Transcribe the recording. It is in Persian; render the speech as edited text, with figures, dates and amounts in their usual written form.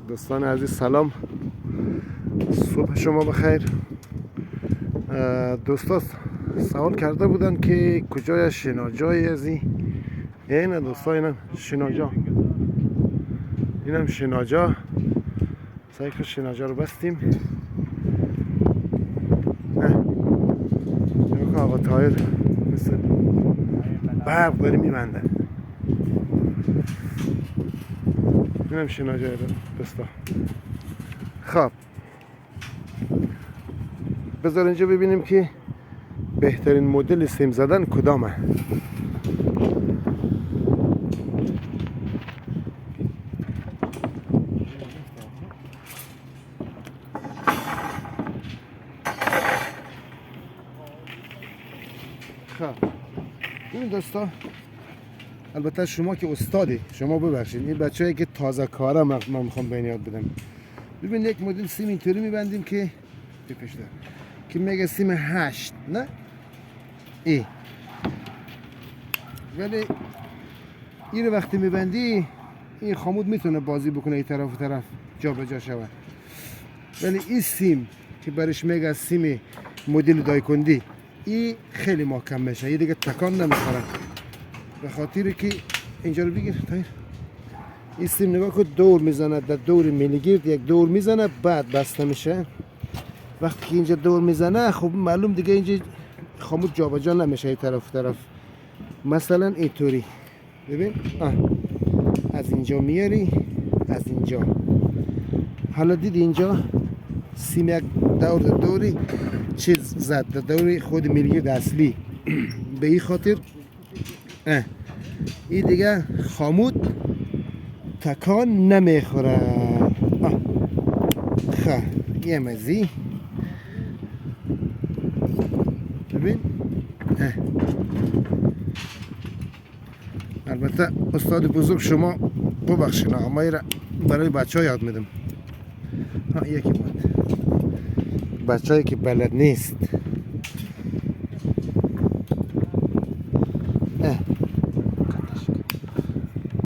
دوستان عزیز سلام، صبح شما بخیر. دوستا سوال کرده بودن که کجای شناجای ازی. اینه دوستا، اینم شناجا، اینم شناجا. سایکل شناجا رو بستیم. نگاه آقا تایر مثل برق داری میبنده. اینم شناجای دوستا. خب بذار اینجا ببینیم که بهترین مدل سیم زدن کدامه. خب این دوستا، البته شما که استادی، شما ببخشید، این بچه‌ای که تازه کاره من میخوام بین یاد بدم. ببین یک مدل سیم اینطوری میبندیم که بپشته که میگه سیم 8 نه ای، ولی این رو وقتی میبندی این خامود میتونه بازی بکنه، این طرف و طرف جا به جا شود. ولی این سیم که برش میگه سیم مدل دایکندی، این خیلی محکم میشه، این دیگه تکان نمیخوره. به خاطر که اینجا رو بگیر تایر، این سیم نگاه که دور میزنه، در دور میلیگرد یک دور میزنه، بعد بسته میشه. وقتی که اینجا دور میزنه خب معلوم دیگه اینجا خامود جابجا نمیشه این طرف طرف. مثلا اینطوری ببین، از اینجا میاری، از اینجا. حالا دید اینجا سیم یک دوری چیز زد، دوری خود میلیگرد اصلی. به این خاطر این دیگه خامود تکان نمیخوره. خب یه مزی ببین. البته استاد بزرگ شما ببخشید، اما را برای بچه ها یاد میدم. یکی بود بچه هایی که بلد نیست